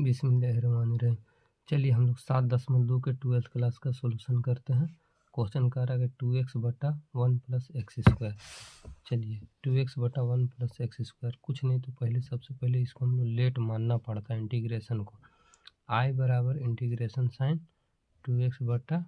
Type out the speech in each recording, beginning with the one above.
बिस्मिल्लाहिर्रहमानिर्रहीम। चलिए हम लोग 7.2 के 12th क्लास का सोल्यूशन करते हैं। क्वेश्चन कह रहा है कि 2x बटा 1 प्लस एक्स स्क्वायर। चलिए 2x बटा 1 प्लस एक्स स्क्वायर कुछ नहीं तो सबसे पहले इसको हम लोग लेट मानना पड़ता है इंटीग्रेशन को। आई बराबर इंटीग्रेशन साइन 2x बटा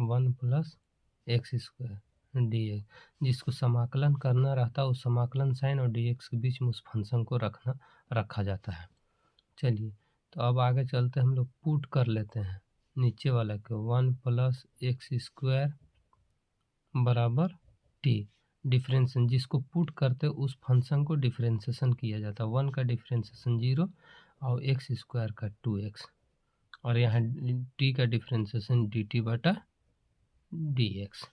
1 plus x square D x, जिसको समाकलन करना रहता है उस समाकलन साइन और डी एक्स के बीच में उस फंक्शन को रखा जाता है। चलिए तो अब आगे चलते हम लोग पुट कर लेते हैं नीचे वाला के 1 प्लस एक्स स्क्वायर बराबर टी। डिफरेंशिएशन जिसको पुट करते उस फंक्शन को डिफरेंशिएशन किया जाता है। 1 का डिफरेंशिएशन 0 और एक्स स्क्वायर का 2x और यहाँ टी का डिफरेंशिएशन dt बटा dx।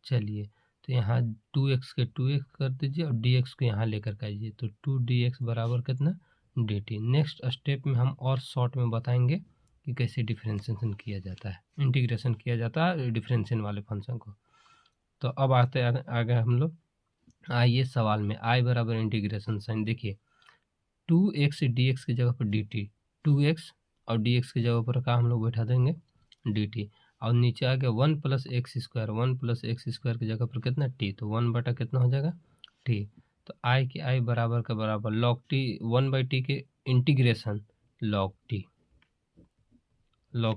चलिए तो यहाँ 2x के 2x कर दीजिए और dx को यहाँ लेकर के आइए तो 2dx बराबर कितना dt। नेक्स्ट स्टेप में हम और शॉर्ट में बताएंगे कि कैसे डिफरेंशिएशन किया जाता है, इंटीग्रेशन किया जाता है डिफरेंशिएशन वाले फंक्शन को। तो अब आते आगे हम लोग आइए सवाल में। आई बराबर इंटीग्रेशन साइन देखिए 2x dx की जगह पर dt, 2x और dx की जगह पर क्या हम लोग बैठा देंगे dt और नीचे आ गया 1 plus x square, 1 plus x square की जगह पर कितना टी, तो 1 बटा कितना हो जाएगा टी। तो आई की आई बराबर का बराबर लॉग टी 1/t के इंटीग्रेशन लॉग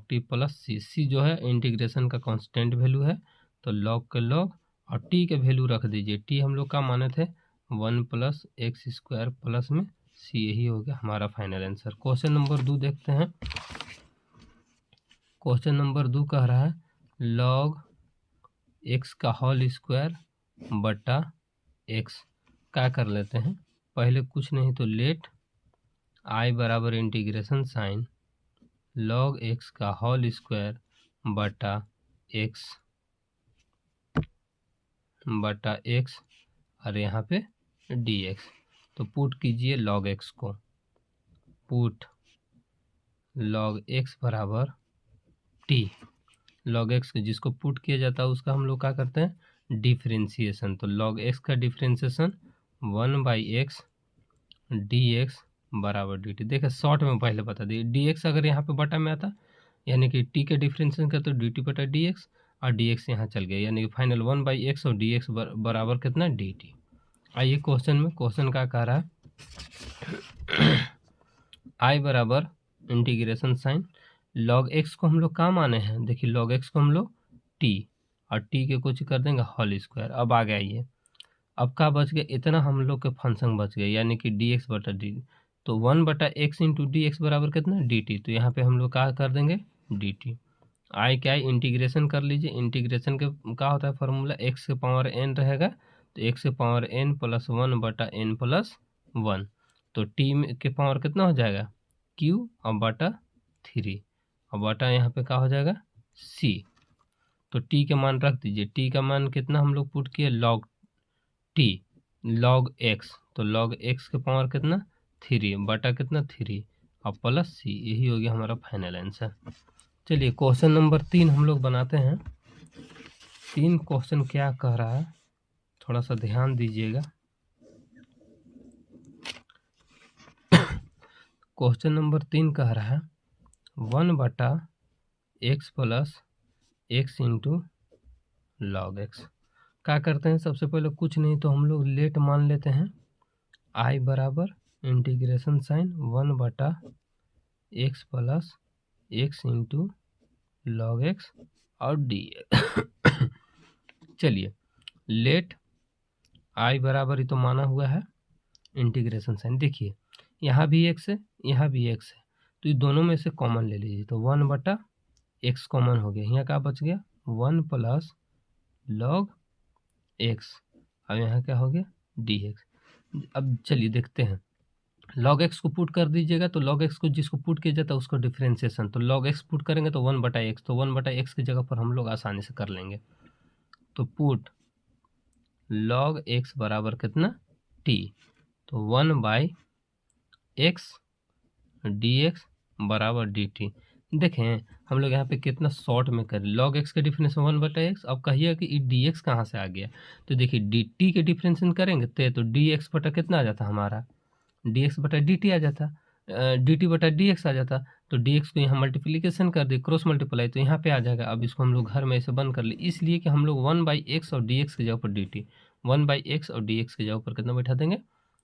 टी प्लस सी जो है इंटीग्रेशन का कांस्टेंट वैल्यू है तो लॉग के लॉग और टी के वैल्यू रख दीजिए। टी हम लोग का माने थे 1 प्लस एक्स स्क्वायर प्लस में सी, यही हो गया हमारा फाइनल आंसर। क्वेश्चन नंबर 2 देखते हैं। क्वेश्चन नंबर 2 कह रहा है लॉग एक्स का होल स्क्वायर बटा एक्स। क्या कर लेते हैं पहले कुछ नहीं तो लेट आई बराबर इंटीग्रेशन साइन लॉग एक्स का होल स्क्वायर बटा एक्स और यहाँ पे dx। तो पुट कीजिए लॉग एक्स को, पुट लॉग एक्स बराबर टी। लॉग एक्स जिसको पुट किया जाता है उसका हम लोग क्या करते हैं डिफरेंशिएशन। तो लॉग एक्स का डिफरेंशिएशन 1/x dx बराबर dt। देखिए शॉर्ट में पहले बता दिए dx अगर यहाँ पे बटा में आता यानी कि t के डिफरेंशिएशन का तो dt बटा dx और dx यहाँ चल गया यानी कि फाइनल 1/x और dx बराबर कितना dt। आइए क्वेश्चन में, क्वेश्चन का कह रहा है आई बराबर इंटीग्रेशन साइन लॉग एक्स को हम लोग क्या माने हैं, देखिए लॉग एक्स को हम लोग टी और टी के कुछ कर देंगे होल स्क्वायर। अब आ गया ये, अब क्या बच गया इतना हम लोग के फंक्शन बच गए यानी कि dx बटा डी। तो 1/x इंटू डी एक्स बराबर कितना dt। तो यहाँ पे हम लोग क्या कर देंगे dt। आई क्या है इंटीग्रेशन कर लीजिए। इंटीग्रेशन के क्या होता है फार्मूला x के पावर n रहेगा तो x के पावर n प्लस 1 बटा n प्लस 1। तो t के पावर कितना हो जाएगा q और बटा 3 और बटा यहाँ पे क्या हो जाएगा c। तो t के मान रख दीजिए। t का मान कितना हम लोग पुट किए लॉग t लॉग x, तो लॉग x के पावर कितना 3 बटा कितना 3 और प्लस c, यही हो गया हमारा फाइनल आंसर। चलिए क्वेश्चन नंबर 3 हम लोग बनाते हैं। 3 क्वेश्चन क्या कह रहा है थोड़ा सा ध्यान दीजिएगा। क्वेश्चन नंबर 3 कह रहा है 1 बटा x plus x into log x. क्या करते हैं सबसे पहले कुछ नहीं तो हम लोग लेट मान लेते हैं आई बराबर इंटीग्रेशन साइन 1 बटा x plus x into log x और डी। चलिए लेट आई बराबर ही तो माना हुआ है इंटीग्रेशन साइन। देखिए यहाँ भी एक्स है यहाँ भी एक्स है तो ये दोनों में से कॉमन ले लीजिए तो 1 बटा एक्स कॉमन हो गया। यहाँ क्या बच गया 1 प्लस लॉग एक्स अब यहाँ क्या हो गया dx। अब चलिए देखते हैं लॉग एक्स को पुट कर दीजिएगा तो लॉग एक्स को जिसको पुट किया जाता है उसको डिफरेंशिएशन, तो लॉग एक्स पुट करेंगे तो 1 बटा एक्स, तो 1 बटा एक्स की जगह पर हम लोग आसानी से कर लेंगे। तो पुट लॉग एक्स बराबर कितना t, तो 1/x dx बराबर dt। देखें हम लोग यहाँ पे कितना शॉर्ट में करें लॉग एक्स का डिफरेंशिएशन 1 बटा एक्स। अब कहिए कि dx कहाँ से आ गया तो देखिए dt के डिफरेंशिएशन करेंगे तो dx बटा कितना आ जाता हमारा dx बटा dt आ जाता। डी टी बटा डी एक्स आ जाता, तो डी एक्स को यहाँ मल्टीप्लीकेशन कर दे, क्रॉस मल्टीप्लाई, तो यहाँ पे आ जाएगा। अब इसको हम लोग घर में ऐसे बंद कर ले, इसलिए कि हम लोग 1/x और डी एक्स की जगह पर डी टी, 1/x और डी एक्स की जगह पर कितना बैठा देंगे,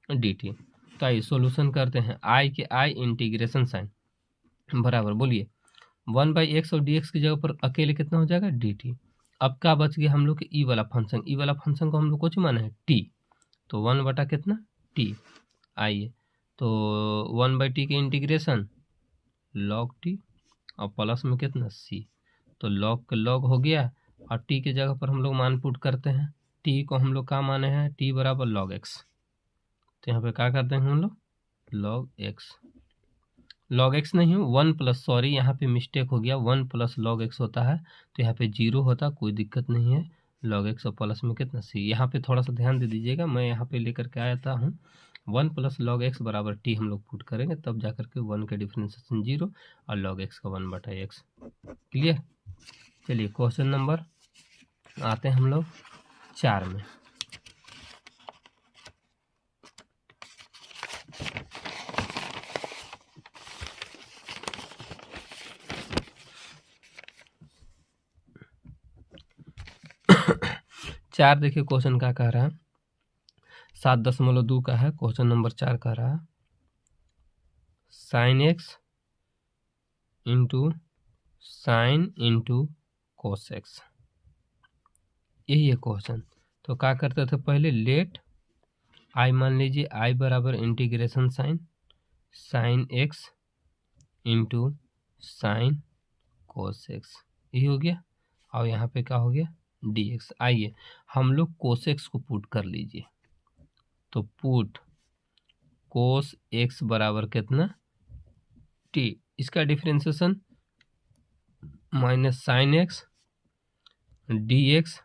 डी टी। तो आइए सोल्यूशन करते हैं। आई के आई इंटीग्रेशन साइन बराबर, बोलिए 1/x और डी एक्स की जगह पर अकेले कितना हो जाएगा, डी टी। अब क्या बच गया हम लोग के ई वाला फंक्शन, ई वाला फंक्शन को हम लोग कुछ माना है टी, तो 1 बटा कितना टी। आइए तो 1/t के इंटीग्रेशन log टी और प्लस में कितना सी, तो log के log हो गया और t के जगह पर हम लोग मान पुट करते हैं। t को हम लोग क्या माने हैं, t बराबर log x, तो यहाँ पे क्या करते हैं हम लोग log x नहीं हो 1 प्लस, सॉरी यहाँ पे मिस्टेक हो गया, 1 प्लस log x होता है, तो यहाँ पे 0 होता, कोई दिक्कत नहीं है। log x और प्लस में कितना c, यहाँ पे थोड़ा सा ध्यान दे दीजिएगा, मैं यहाँ पे लेकर के आया हूँ 1 प्लस log x बराबर t हम लोग पुट करेंगे, तब जा करके 1 के डिफ्रेंसिएशन 0 और log x का 1/x। क्लियर। चलिए क्वेश्चन नंबर आते हैं हम लोग 4 में। चार देखिए क्वेश्चन क्या कह रहा है, 7.2 का है। क्वेश्चन नंबर 4 कह रहा है sin x into cos x, यही है क्वेश्चन। तो क्या करते थे पहले, लेट आई मान लीजिए, आई बराबर integration sine x into sine cos x, यही हो गया। और यहाँ पे क्या हो गया dx। आइए हम लोग cos x को पुट कर लीजिए, तो पुट cos x बराबर कितना t, इसका differentiation minus sine x dx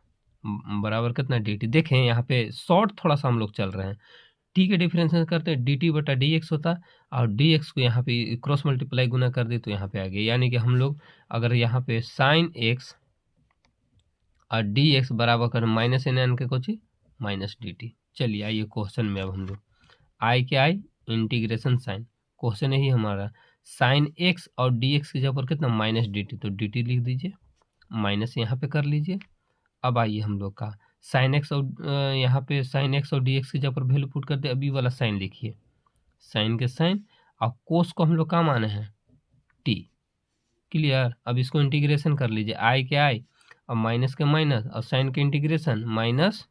बराबर कितना dt। देखें यहाँ पे शॉर्ट थोड़ा सा हम लोग चल रहे हैं, t के डिफरेंशिएशन करते हैं dt बटा dx होता, और dx को यहाँ पे क्रॉस मल्टीप्लाई गुना कर दे तो यहाँ पे आ गया, यानी कि हम लोग अगर यहाँ पे साइन x और dx बराबर कर माइनस एन के कुछ माइनस dt। चलिए आइए क्वेश्चन में, अब हम लोग आई के आई इंटीग्रेशन साइन, क्वेश्चन यही हमारा, साइन x और dx की जगह पर कितना माइनस dt, तो dt लिख दीजिए, माइनस यहाँ पे कर लीजिए। अब आइए हम लोग का साइन x और यहाँ पे साइन x और dx की जगह पर वैल्यू पुट कर दे, अभी वाला साइन लिखिए, साइन के साइन, और कोस को हम लोग क्या माने हैं t। क्लियर। अब इसको इंटीग्रेशन कर लीजिए, आई के आई और माइनस के माइनस और साइन के इंटीग्रेशन माइनस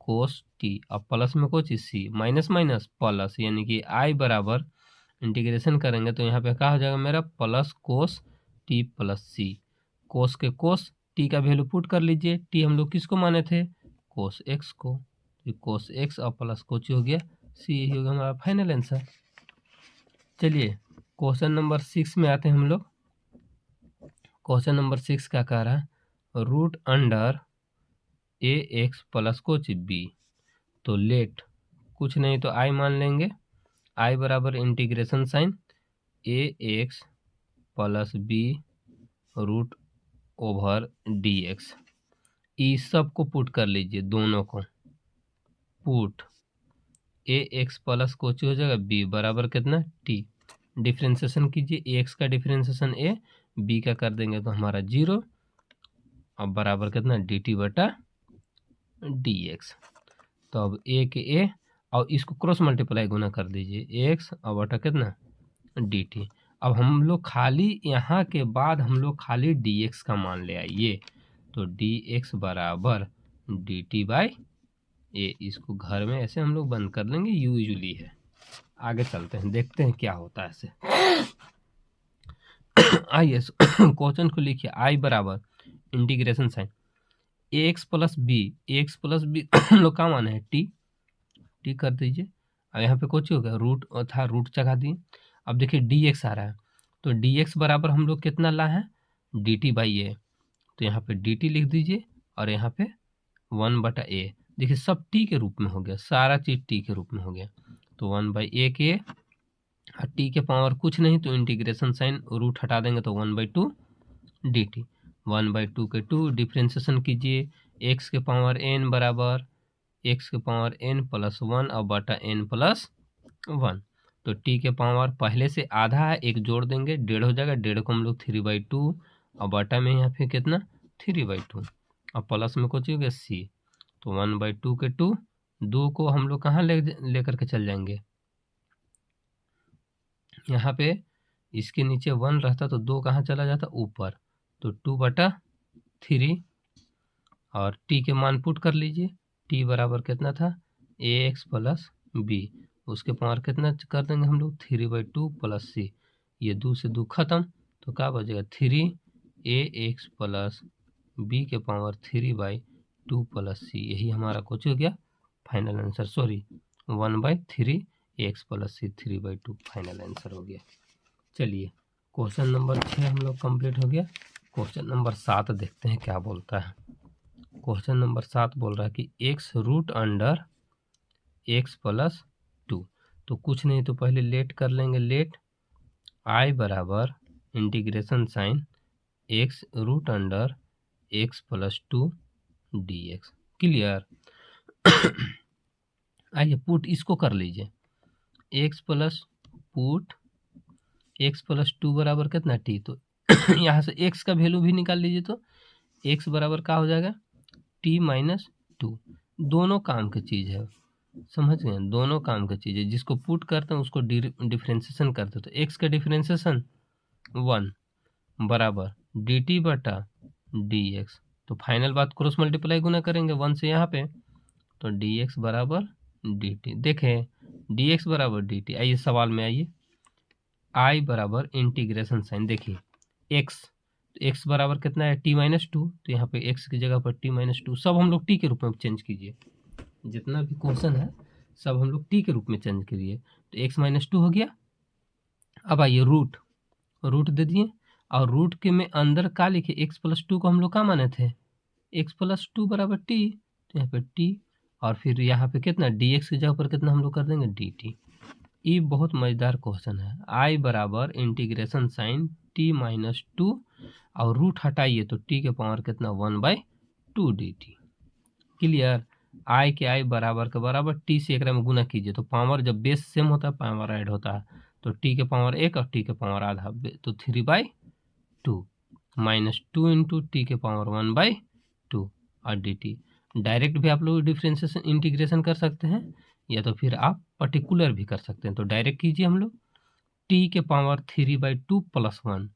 कोस टी, अब प्लस में कुछ सी, माइनस माइनस प्लस, यानी कि आई बराबर इंटीग्रेशन करेंगे तो यहाँ पे क्या हो जाएगा मेरा, प्लस कोस टी प्लस सी। कोस के कोस, टी का वैल्यू पुट कर लीजिए, टी हम लोग किसको माने थे, कोस एक्स को, तो कोस एक्स और प्लस कोच हो गया सी, यही होगा हमारा फाइनल आंसर। चलिए क्वेश्चन नंबर 6 में आते हैं हम लोग। क्वेश्चन नंबर 6 क्या कह रहा है, root under a x plus कुछ बी, तो लेट कुछ नहीं तो आई मान लेंगे, आई बराबर integration sine a x plus b root over d x, ई सब को पुट कर लीजिए, दोनों को पुट, ए एक्स प्लस कुछ हो जाएगा बी बराबर कितना टी, डिफ्रेंशिएशन कीजिए, ए एक्स का डिफ्रेंशिएशन ए, बी का कर देंगे तो हमारा 0, अब बराबर कितना डी टी बटा डी एक्स। तो अब ए के ए और इसको क्रॉस मल्टीप्लाई गुना कर दीजिए, एक्स और बटा कितना डी टी। अब हम लोग खाली यहाँ के बाद हम लोग खाली डी एक्स का मान ले आइए, तो डी एक्स बराबर डी टी बाई ए, इसको घर में ऐसे हम लोग बंद कर लेंगे, यूजुअली है। आगे चलते हैं, देखते हैं क्या होता है ऐसे। आइए क्वेश्चन को लिखिए, आई बराबर integration sine a x plus b, x plus b हम लोग का मान है टी कर दीजिए, अब यहाँ पे कुछ होगा रूट था, रूट चढ़ा दिए। अब देखिए डी एक्स आ रहा है, तो डी एक्स बराबर हम लोग कितना ला है डी टी बाई ए, तो यहाँ पे डी टी लिख दीजिए और यहाँ पे 1/a, देखिए सब टी के रूप में हो गया, सारा चीज़ टी के रूप में हो गया, तो 1/a के टी के पावर कुछ नहीं तो इंटीग्रेशन साइन रूट हटा देंगे तो 1/2 डी टी, 1/2 के 2 डिफ्रेंशिएशन कीजिए, एक्स के पावर n बराबर एक्स के पावर n प्लस 1 और बटा n प्लस 1, तो टी के पावर पहले से आधा है, एक जोड़ देंगे 1.5 हो जाएगा, 1.5 को हम लोग 3/2 और बटा में यहाँ पे कितना 3/2 और प्लस में कुछ हो गया सी, तो 1/2 के 2, 2 को हम लोग कहाँ लेकर के चल जाएंगे, यहाँ पे इसके नीचे 1 रहता तो 2 कहाँ चला जाता ऊपर, तो 2/3 और टी के मान पुट कर लीजिए, टी बराबर कितना था ax प्लस बी, उसके पावर कितना कर देंगे हम लोग 3/2 प्लस सी, ये 2 से 2 खत्म, तो क्या बचेगा 3ax प्लस बी के पावर 3/2 प्लस सी, यही हमारा कुछ हो गया final answer, sorry 1/3ax plus c 3/2 final answer हो गया। चलिए क्वेश्चन नंबर 6 हम लोग कंप्लीट हो गया। क्वेश्चन नंबर 7 देखते हैं क्या बोलता है। क्वेश्चन नंबर 7 बोल रहा है कि x प्लस 2, तो कुछ नहीं तो पहले लेट कर लेंगे, लेट i बराबर integration sine x plus 2 dx, clear. आइए पुट इसको कर लीजिए, x प्लस 2 बराबर कितना t, तो यहाँ से x का वैल्यू भी निकाल लीजिए, तो x बराबर क्या हो जाएगा t-2, दोनों काम की चीज़ है, समझ गए, दोनों काम की चीज़ है, जिसको पुट करते हैं उसको डिफ्रेंशिएशन करते हैं, तो x का डिफ्रेंशिएशन 1 बराबर dt बटा dx, तो फाइनल बात क्रॉस मल्टीप्लाई गुना करेंगे 1 से यहाँ पे, तो dx बराबर dt, देखें dx बराबर dt। आइए सवाल में आइए, i बराबर इंटीग्रेशन साइन, देखिए x बराबर कितना है t-2, तो यहाँ पे x की जगह पर t-2 सब हम लोग t के रूप में चेंज कीजिए, जितना भी क्वेश्चन है सब हम लोग t के रूप में चेंज करिए, तो x-2 हो गया। अब आइए रूट दे दिए, और रूट के में अंदर का लिखे x प्लस 2 को हम लोग क्या माने थे x प्लस 2 बराबर t, तो यहाँ पे t, और फिर यहाँ पे कितना dx की जगह पर कितना हम लोग कर देंगे dt। ये बहुत मज़ेदार क्वेश्चन है, i बराबर इंटीग्रेशन साइन t-2 और रूट हटाइए तो t के पावर कितना 1/2 dt, क्लियर। i के i बराबर के बराबर t से एक में गुना कीजिए, तो पावर जब बेस सेम होता है पावर ऐड होता है, तो t के पावर 1 और t के पावर आधा, तो 3/2 माइनस 2 इंटू टी के पावर 1/2 और dt। डायरेक्ट भी आप लोग डिफ्रेंशिएशन इंटीग्रेशन कर सकते हैं, या तो फिर आप पर्टिकुलर भी कर सकते हैं, तो डायरेक्ट कीजिए हम लोग, t के पावर 3/2 प्लस 1,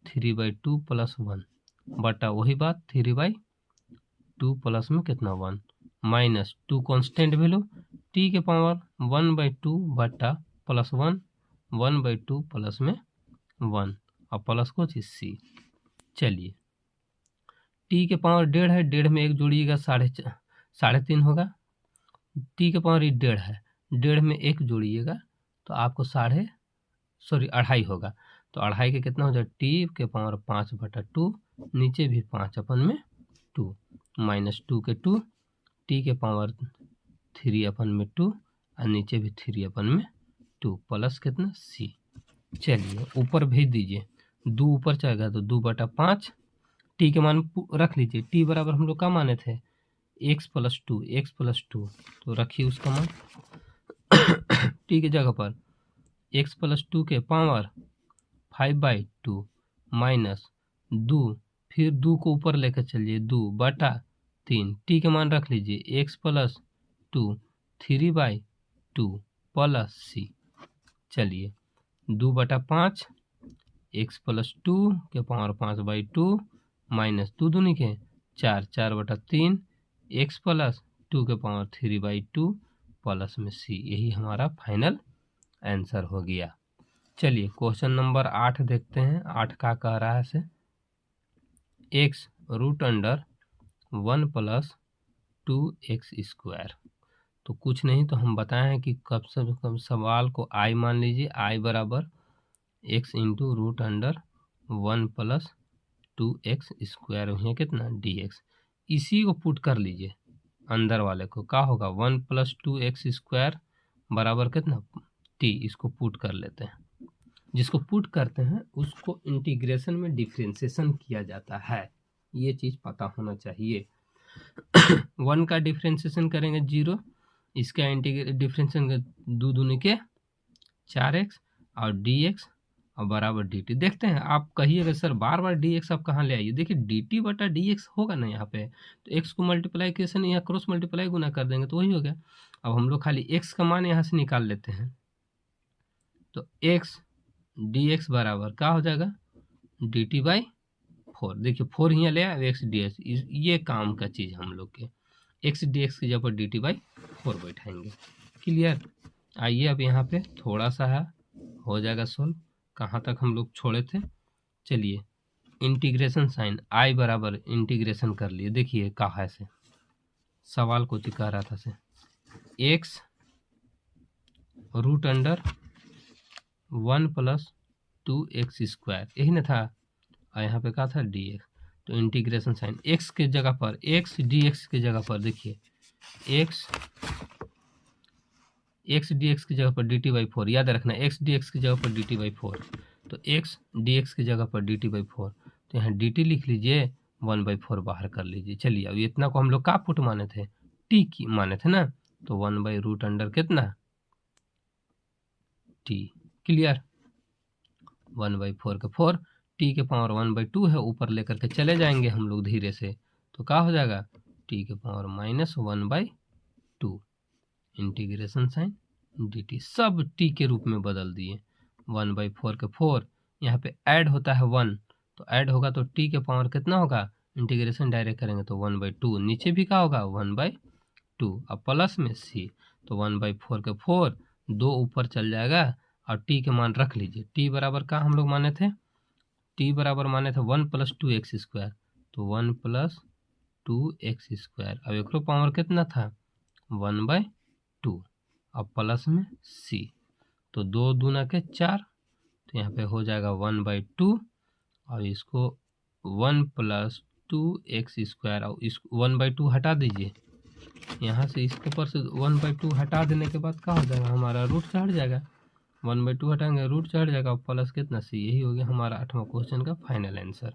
3/2 प्लस 1 बटा वही बात 3/2 प्लस में कितना 1 माइनस 2 कॉन्स्टेंट वैल्यू, t के पावर 1/2 बटा प्लस 1, 1/2 प्लस में 1 और प्लस को चीज सी। चलिए t के पावर 1.5 है, 1.5 में एक जोड़िएगा 3.5 होगा, t के पावर 1.5 है, 1.5 में एक जोड़िएगा तो आपको 2.5 होगा, तो 2.5 के कितना हो जाए t के पावर 5/2, नीचे भी 5/2 माइनस 2 के 2, t के पावर 3/2 और नीचे भी 3/2 प्लस कितना c। चलिए ऊपर भेज दीजिए, 2 ऊपर जाएगा तो 2/5, टी के मान रख लीजिए, टी बराबर हम लोग क्या माने थे x प्लस 2, तो रखिए उसका मान टी की जगह पर x प्लस 2 के पावर 5/2 माइनस 2, फिर 2 को ऊपर लेकर चलिए 2/3, टी के मान रख लीजिए x प्लस 2 3/2 प्लस सी। चलिए 2/5 x प्लस 2 के पावर 5/2 माइनस 2 दूनी के 4, 4/3 x प्लस 2 के पावर 3/2 प्लस में c, यही हमारा फाइनल आंसर हो गया। चलिए क्वेश्चन नंबर 8 देखते हैं, 8 का कह रहा है से x √1 प्लस 2x², तो कुछ नहीं तो हम बताएं कि कब से कब सवाल को i मान लीजिए, i बराबर x इंटू √1 प्लस 2x² हुई कितना dx, इसी को पुट कर लीजिए अंदर वाले को, क्या होगा 1 प्लस 2x² बराबर कितना t, इसको पुट कर लेते हैं, जिसको पुट करते हैं उसको इंटीग्रेशन में डिफ्रेंशिएशन किया जाता है, ये चीज़ पता होना चाहिए। 1 का डिफ्रेंशिएशन करेंगे 0, इसका डिफ्रेंशिएशन 2 दूनी के 4x और dx और बराबर dt। देखते हैं, आप कहिएगा सर बार बार dx आप कहाँ ले आइए। देखिए dt बटा dx होगा ना यहाँ पे, तो x को मल्टीप्लाइकेशन यहाँ क्रॉस मल्टीप्लाई गुना कर देंगे तो वही हो गया। अब हम लोग खाली x का मान यहाँ से निकाल लेते हैं, तो x dx बराबर क्या हो जाएगा, dt/4। देखिए 4 यहाँ ले आए, x dx, ये काम का चीज़ हम लोग के x dx की जगह पर dt/4 बैठाएंगे। क्लियर। आइए अब यहाँ पे थोड़ा सा है, हो जाएगा सोल्व। कहाँ तक हम लोग छोड़े थे, चलिए इंटीग्रेशन साइन i बराबर इंटीग्रेशन कर लिए। देखिए कहा है से सवाल को कह रहा था से x रूट अंडर 1 + 2x², यही ना था, और यहाँ पे क्या था dx। तो इंटीग्रेशन साइन x के जगह पर, x dx की जगह पर, देखिए x dx की जगह पर dt/4, याद रखना x dx की जगह पर dt/4, तो x dx की जगह पर dt/4, तो यहाँ dt लिख लीजिए, 1/4 बाहर कर लीजिए। चलिए अब इतना को हम लोग का पुट माने थे, t की माने थे ना, तो 1/√अंडर कितना t। क्लियर। 1/4 का 4, t के पावर 1/2 है, ऊपर लेकर के चले जाएंगे हम लोग धीरे से, तो क्या हो जाएगा, t के पावर -1/2 इंटीग्रेशन साइन dt, सब t के रूप में बदल दिए। 1/4 के 4, यहाँ पे ऐड होता है 1, तो ऐड होगा तो t के पावर कितना होगा, इंटीग्रेशन डायरेक्ट करेंगे तो 1/2, नीचे भी क्या होगा 1/2, अब प्लस में c, तो 1/4 के 4, 2 ऊपर चल जाएगा, और t के मान रख लीजिए। t बराबर का हम लोग माने थे, t बराबर माने थे 1 + 2x², तो 1 + 2x², अब एक पावर कितना था 1/2, अब प्लस में c, तो 2 दूना के 4, तो यहाँ पे हो जाएगा 1/2, और इसको 1 + 2x², और इस 1/2 हटा दीजिए यहाँ से, इसके ऊपर से 1/2 हटा देने के बाद क्या हो जाएगा, हमारा रूट चढ़ जाएगा, 1/2 हटाएंगे रूट चढ़ जाएगा, और प्लस कितना c, यही हो गया हमारा 8वां क्वेश्चन का फाइनल आंसर।